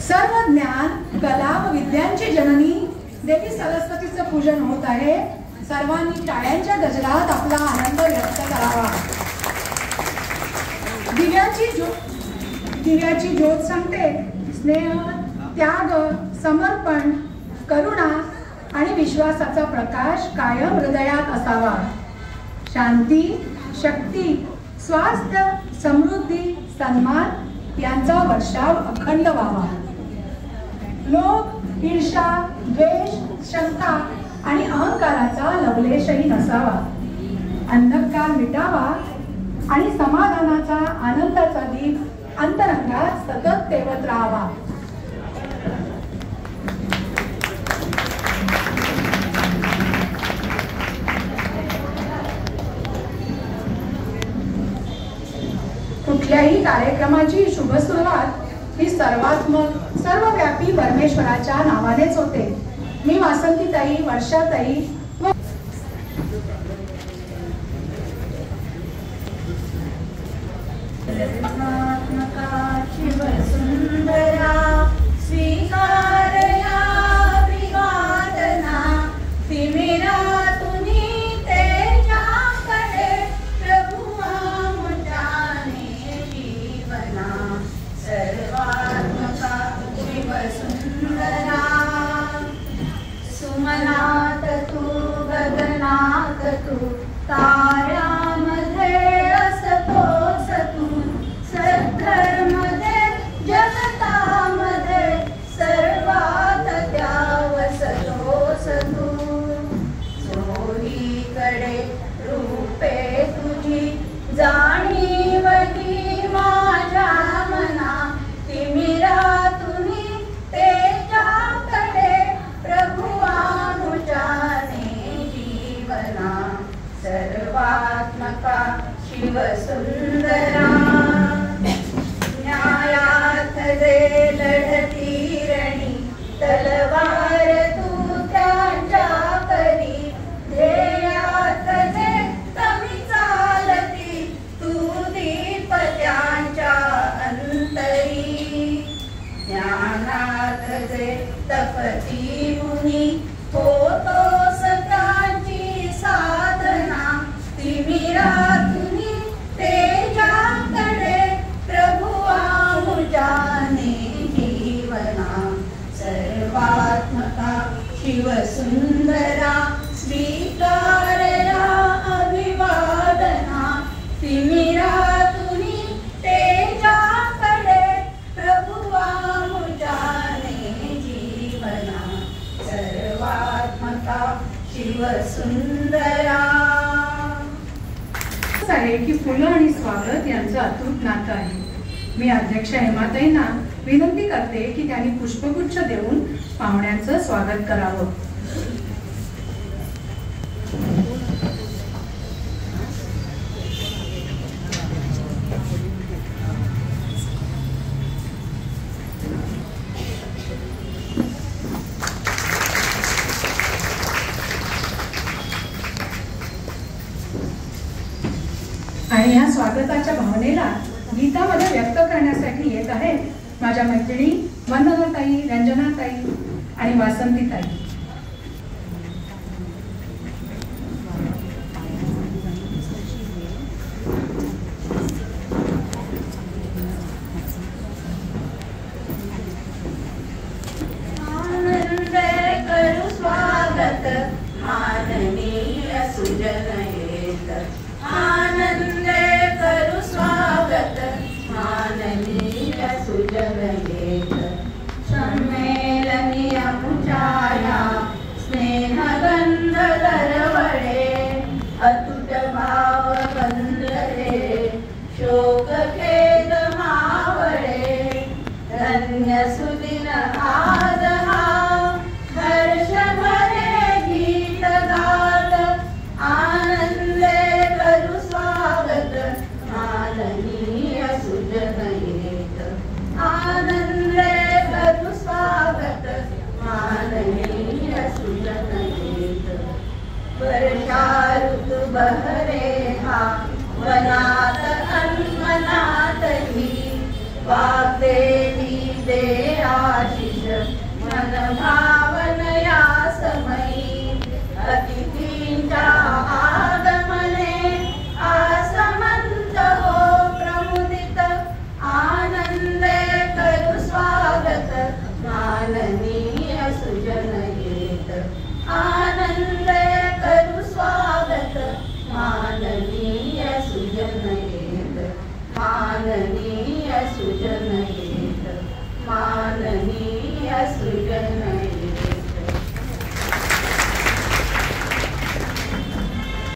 सर्व ज्ञान कला व विद्यांची जननी देवी सरस्वतीचं पूजन होत आहे. सर्वांनी टाळ्यांच्या गजरात आपला आनंद व्यक्त करावा. दिव्याची ज्योत सांगते स्नेह, त्याग, समर्पण, करुणा आणि विश्वासाचा प्रकाश कायम हृदयात असावा. शांती, शक्ती, स्वास्थ्य, समृद्धी, सन्मान यांचा वर्षाव अखंड व्हावा. लोभ, ईर्ष्या, द्वेष, शंका आणि अहंकाराचा लवलेशही नसावा. अंधकार मिटावा आणि समाधानाचा, आनंदाचा दीप अंतरंगात सतत तेवत राहावा. कुठल्याही कार्यक्रमाची शुभ सुरुवात ही सर्वव्यापी परमेश्वराच्या नावानेच होते. मी वासंतीताई, वर्षाताई व सुमनात तू, गगनात तू, ताऱ्यामध्ये असतोस तू, सत्तरमध्ये जगतामध्ये सर्वात त्यावसतोस तू. चोहीकडे रूपे तुझी जाणीवली माझ्या मना, तिमिरातुनी तेजाकडे प्रभुआनुजाने जीवना. सर्वात्मका शिवसुंदरा, न्यायात जे लढती रणी, तलवार तू त्यांच्या करी, ध्येयात जे कमी चालती, तू दीप त्यांच्या अंतरी. ज्ञानात जे तपती मुनी, होतोस त्यांची साधना, तिमिरातुनी तेजाकडे प्रभुआनुजाने जीवना. सर्वात्मका शिवसुंदरा, स्वीकारया अभिवादना, तिमिरातुनी तेजाकडे प्रभुआनुजाने जीवना. सर्वात्मका शिवसुंदरा. आहे की फुलं आणि स्वागत यांचं अतूट नातं आहे. मी अध्यक्ष हेमाताईंना विनंती करते की त्यांनी पुष्पगुच्छ देऊन पाहुण्यांचं स्वागत करावं. आणि या स्वागताच्या भावनेला गीतामध्ये व्यक्त करण्यासाठी येत आहे माझ्या मैत्रिणी वंदनाताई, रंजनाताई आणि वासंतीताई. आनंदे करू स्वागत, माननीय सुजन येत. आनंदे करू स्वागत, माननीय सुजन येत. संमेलनी अमुचाया, स्नेहगंध दरवळे, अतुट भाव बंधरे, शोक खेद मावळे. धन्य सुदिन आज हा, हर्ष भरे गीत गात. आनंदे करू स्वागत, माननीय सुजन येत. आनंदे करू स्वागत, माननीय सुजन येत. वर्षा ऋतू बहरे हा, वनात अन्म मनातही वाग्देवी दे आशिष मन भावन या समयी अतिथींच्या आगमने आसमंत हो प्रमुदित आनंदे करू स्वागत माननीय सुजन येत आनंदे करू स्वागत माननीय सुजन येत माननीय सुजन येत माननीय